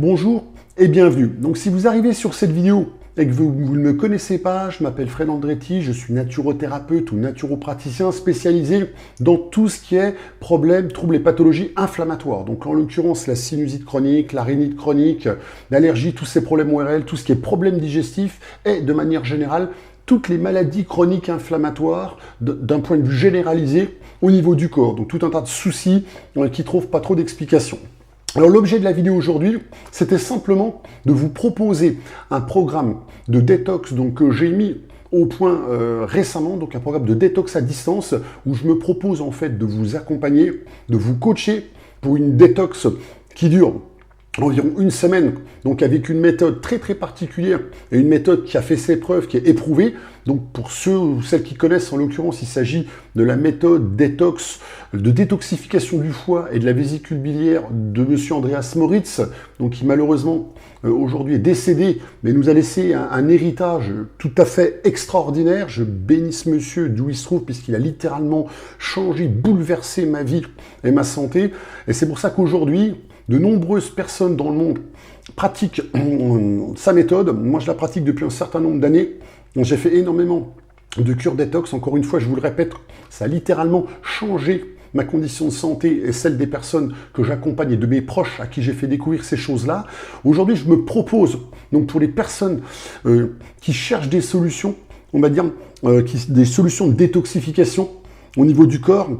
Bonjour et bienvenue. Donc si vous arrivez sur cette vidéo et que vous ne me connaissez pas, je m'appelle Fred Andretti, je suis naturothérapeute ou naturopraticien spécialisé dans tout ce qui est problèmes, troubles et pathologies inflammatoires. Donc en l'occurrence la sinusite chronique, la rhinite chronique, l'allergie, tous ces problèmes ORL, tout ce qui est problèmes digestifs et de manière générale toutes les maladies chroniques inflammatoires d'un point de vue généralisé au niveau du corps. Donc tout un tas de soucis qui ne trouvent pas trop d'explications. Alors l'objet de la vidéo aujourd'hui, c'était simplement de vous proposer un programme de détox que j'ai mis au point récemment, donc un programme de détox à distance où je me propose en fait de vous accompagner, de vous coacher pour une détox qui dure environ une semaine, donc avec une méthode très particulière et une méthode qui a fait ses preuves, qui est éprouvée. Donc pour ceux ou celles qui connaissent, en l'occurrence, il s'agit de la méthode détox, de détoxification du foie et de la vésicule biliaire de monsieur Andreas Moritz, donc qui malheureusement aujourd'hui est décédé, mais nous a laissé un héritage tout à fait extraordinaire. Je bénis ce monsieur d'où il se trouve, puisqu'il a littéralement changé, bouleversé ma vie et ma santé. Et c'est pour ça qu'aujourd'hui, de nombreuses personnes dans le monde pratiquent sa méthode. Moi, je la pratique depuis un certain nombre d'années. J'ai fait énormément de cures détox. Encore une fois, je vous le répète, ça a littéralement changé ma condition de santé et celle des personnes que j'accompagne et de mes proches à qui j'ai fait découvrir ces choses-là. Aujourd'hui, je me propose, donc pour les personnes qui cherchent des solutions, on va dire des solutions de détoxification au niveau du corps,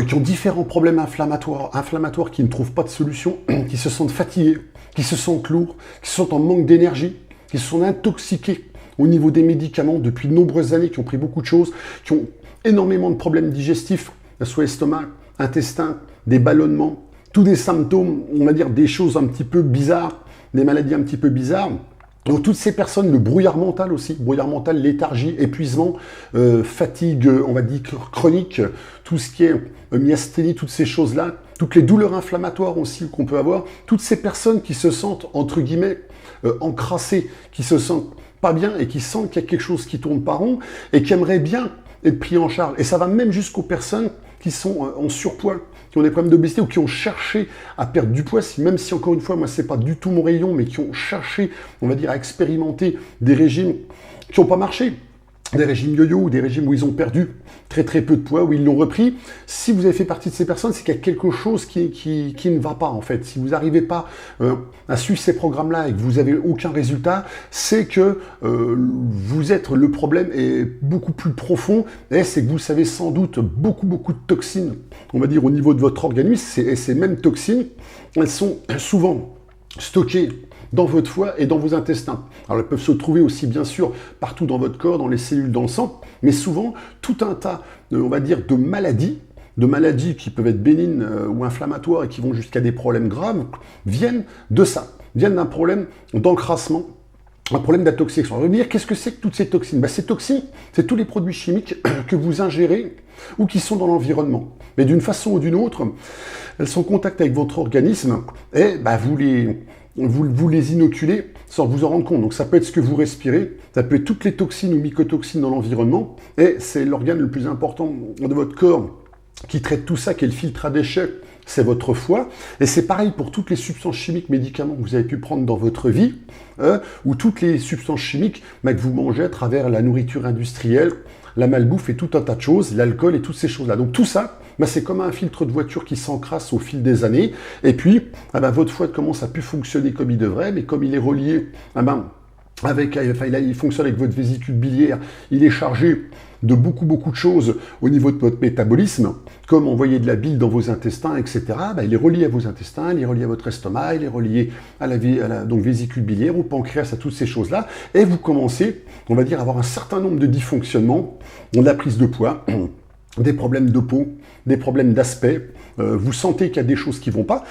qui ont différents problèmes inflammatoires qui ne trouvent pas de solution, qui se sentent fatigués, qui se sentent lourds, qui se sentent en manque d'énergie, qui se sont intoxiqués au niveau des médicaments depuis de nombreuses années, qui ont pris beaucoup de choses, qui ont énormément de problèmes digestifs, soit estomac, intestin, des ballonnements, tous des symptômes, on va dire des choses un petit peu bizarres, des maladies un petit peu bizarres. Donc toutes ces personnes, le brouillard mental aussi, brouillard mental, léthargie, épuisement, fatigue, on va dire chronique, tout ce qui est myasthénie, toutes ces choses-là, toutes les douleurs inflammatoires aussi qu'on peut avoir, toutes ces personnes qui se sentent, entre guillemets, encrassées, qui se sentent pas bien et qui sentent qu'il y a quelque chose qui tourne pas rond et qui aimeraient bien être pris en charge. Et ça va même jusqu'aux personnes qui sont en surpoids, qui ont des problèmes d'obésité ou qui ont cherché à perdre du poids, même si encore une fois, moi, c'est pas du tout mon rayon, mais qui ont cherché, on va dire, à expérimenter des régimes qui n'ont pas marché. Des régimes yo-yo ou des régimes où ils ont perdu très peu de poids, où ils l'ont repris. Si vous avez fait partie de ces personnes, c'est qu'il y a quelque chose qui ne va pas en fait. Si vous n'arrivez pas à suivre ces programmes-là et que vous n'avez aucun résultat, c'est que le problème est beaucoup plus profond et c'est que vous savez sans doute beaucoup de toxines, on va dire au niveau de votre organisme, et ces mêmes toxines, elles sont souvent stockées dans votre foie et dans vos intestins. Alors elles peuvent se trouver aussi bien sûr partout dans votre corps, dans les cellules, dans le sang, mais souvent tout un tas, on va dire, de maladies qui peuvent être bénignes ou inflammatoires et qui vont jusqu'à des problèmes graves, viennent de ça, viennent d'un problème d'encrassement, un problème d'intoxication. On va me dire, qu'est-ce que c'est que toutes ces toxines? Ces toxines, c'est tous les produits chimiques que vous ingérez ou qui sont dans l'environnement. Mais d'une façon ou d'une autre, elles sont en contact avec votre organisme et vous les inoculez sans vous en rendre compte. Donc ça peut être ce que vous respirez, ça peut être toutes les toxines ou mycotoxines dans l'environnement, et c'est l'organe le plus important de votre corps qui traite tout ça, qui est le filtre à déchets, c'est votre foie. Et c'est pareil pour toutes les substances chimiques, médicaments que vous avez pu prendre dans votre vie, ou toutes les substances chimiques que vous mangez à travers la nourriture industrielle, la malbouffe et tout un tas de choses, l'alcool et toutes ces choses-là. Donc tout ça, c'est comme un filtre de voiture qui s'encrasse au fil des années. Et puis, votre foie commence à plus fonctionner comme il devrait, mais comme il est relié, il fonctionne avec votre vésicule biliaire, il est chargé de beaucoup de choses au niveau de votre métabolisme, comme envoyer de la bile dans vos intestins, etc. Il est relié à vos intestins, il est relié à votre estomac, il est relié à la vésicule biliaire, au pancréas, à toutes ces choses-là, et vous commencez, on va dire, à avoir un certain nombre de dysfonctionnements, de la prise de poids, des problèmes de peau, des problèmes d'aspect, vous sentez qu'il y a des choses qui ne vont pas,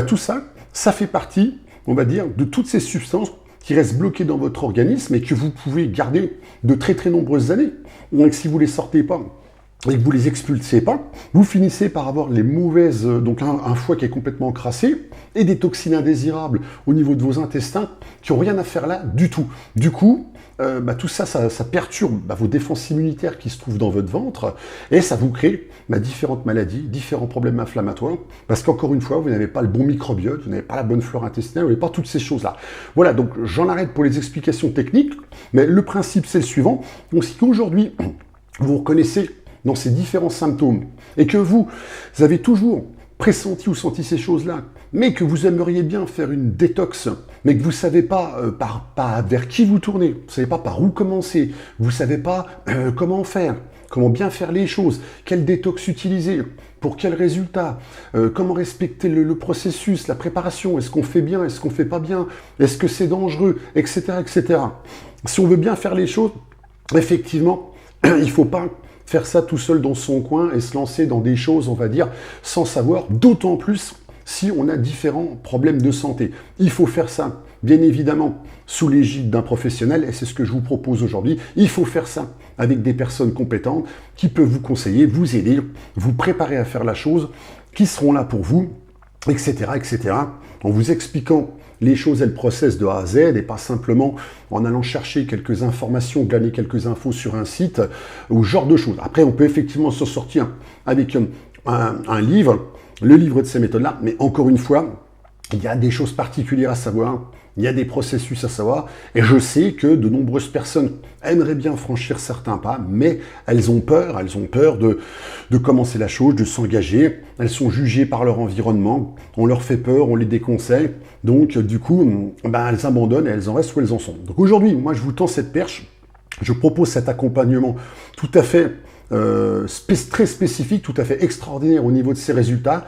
tout ça, ça fait partie, on va dire, de toutes ces substances qui restent bloquées dans votre organisme et que vous pouvez garder de très nombreuses années. Donc si vous ne les sortez pas et que vous les expulsez pas, vous finissez par avoir les mauvaises, donc un foie qui est complètement crassé, et des toxines indésirables au niveau de vos intestins qui n'ont rien à faire là du tout. Du coup, tout ça, ça perturbe vos défenses immunitaires qui se trouvent dans votre ventre, et ça vous crée différentes maladies, différents problèmes inflammatoires, parce qu'encore une fois, vous n'avez pas le bon microbiote, vous n'avez pas la bonne flore intestinale, vous n'avez pas toutes ces choses-là. Voilà, donc j'en arrête pour les explications techniques, mais le principe c'est le suivant. Donc si aujourd'hui, vous reconnaissez dans ces différents symptômes, et que vous avez toujours pressenti ou senti ces choses-là, mais que vous aimeriez bien faire une détox, mais que vous ne savez pas vers qui vous tourner, vous ne savez pas par où commencer, vous ne savez pas comment faire, comment bien faire les choses, quel détox utiliser, pour quel résultat, comment respecter le processus, la préparation, est-ce qu'on fait bien, est-ce qu'on ne fait pas bien, est-ce que c'est dangereux, etc., etc. Si on veut bien faire les choses, effectivement, il ne faut pas faire ça tout seul dans son coin et se lancer dans des choses, on va dire, sans savoir, d'autant plus si on a différents problèmes de santé. Il faut faire ça, bien évidemment, sous l'égide d'un professionnel, et c'est ce que je vous propose aujourd'hui. Il faut faire ça avec des personnes compétentes qui peuvent vous conseiller, vous aider, vous préparer à faire la chose, qui seront là pour vous, etc., etc., en vous expliquant les choses et le process de A à Z, et pas simplement en allant chercher quelques informations, gagner quelques infos sur un site, ou ce genre de choses. Après, on peut effectivement s'en sortir avec un livre, le livre de ces méthodes-là, mais encore une fois, il y a des choses particulières à savoir, il y a des processus à savoir, et je sais que de nombreuses personnes aimeraient bien franchir certains pas, mais elles ont peur de commencer la chose, de s'engager, elles sont jugées par leur environnement, on leur fait peur, on les déconseille, donc du coup, elles abandonnent et elles en restent où elles en sont. Donc aujourd'hui, moi je vous tends cette perche, je propose cet accompagnement tout à fait très spécifique, tout à fait extraordinaire au niveau de ses résultats.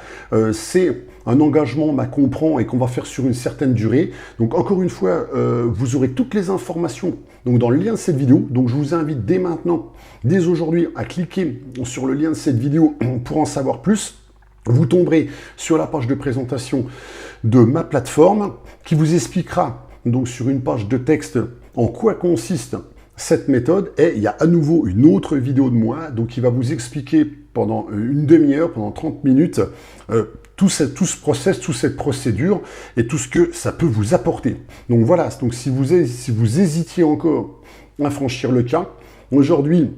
C'est un engagement qu'on prend et qu'on va faire sur une certaine durée. Donc encore une fois, vous aurez toutes les informations donc dans le lien de cette vidéo. Donc je vous invite dès maintenant, dès aujourd'hui, à cliquer sur le lien de cette vidéo pour en savoir plus. Vous tomberez sur la page de présentation de ma plateforme qui vous expliquera donc sur une page de texte en quoi consiste cette méthode, et il y a à nouveau une autre vidéo de moi donc qui va vous expliquer pendant une demi-heure, pendant 30 minutes, tout ce process, toute cette procédure et tout ce que ça peut vous apporter. Donc voilà, donc si vous hésitiez encore à franchir le cas, aujourd'hui,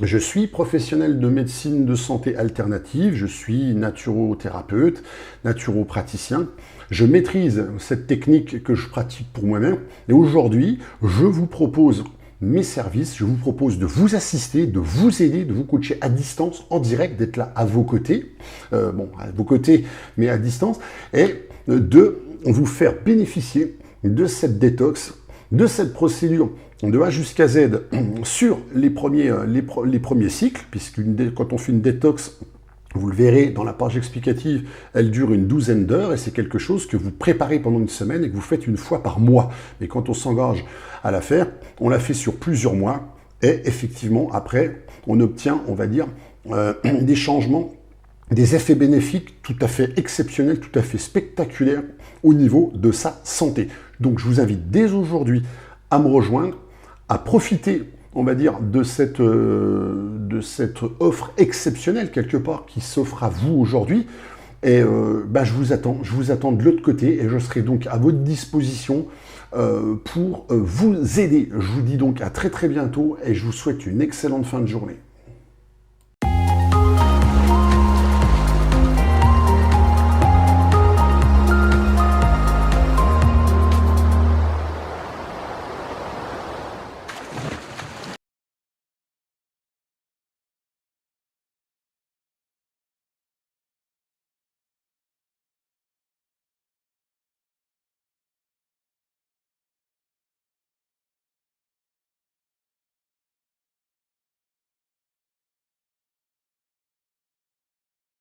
je suis professionnel de médecine de santé alternative, je suis naturothérapeute, naturopraticien. Je maîtrise cette technique que je pratique pour moi-même et aujourd'hui, je vous propose mes services, je vous propose de vous assister, de vous aider, de vous coacher à distance, en direct, d'être là à vos côtés, à vos côtés, mais à distance, et de vous faire bénéficier de cette détox, de cette procédure de A jusqu'à Z sur les premiers cycles, puisque quand on fait une détox, vous le verrez dans la page explicative, elle dure une douzaine d'heures et c'est quelque chose que vous préparez pendant une semaine et que vous faites une fois par mois. Mais quand on s'engage à la faire, on la fait sur plusieurs mois et effectivement, après, on obtient, on va dire, des changements, des effets bénéfiques tout à fait exceptionnels, tout à fait spectaculaires au niveau de sa santé. Donc, je vous invite dès aujourd'hui à me rejoindre, à profiter, on va dire, de cette offre exceptionnelle, quelque part, qui s'offre à vous aujourd'hui. Et je vous attends de l'autre côté et je serai donc à votre disposition pour vous aider. Je vous dis donc à très très bientôt et je vous souhaite une excellente fin de journée.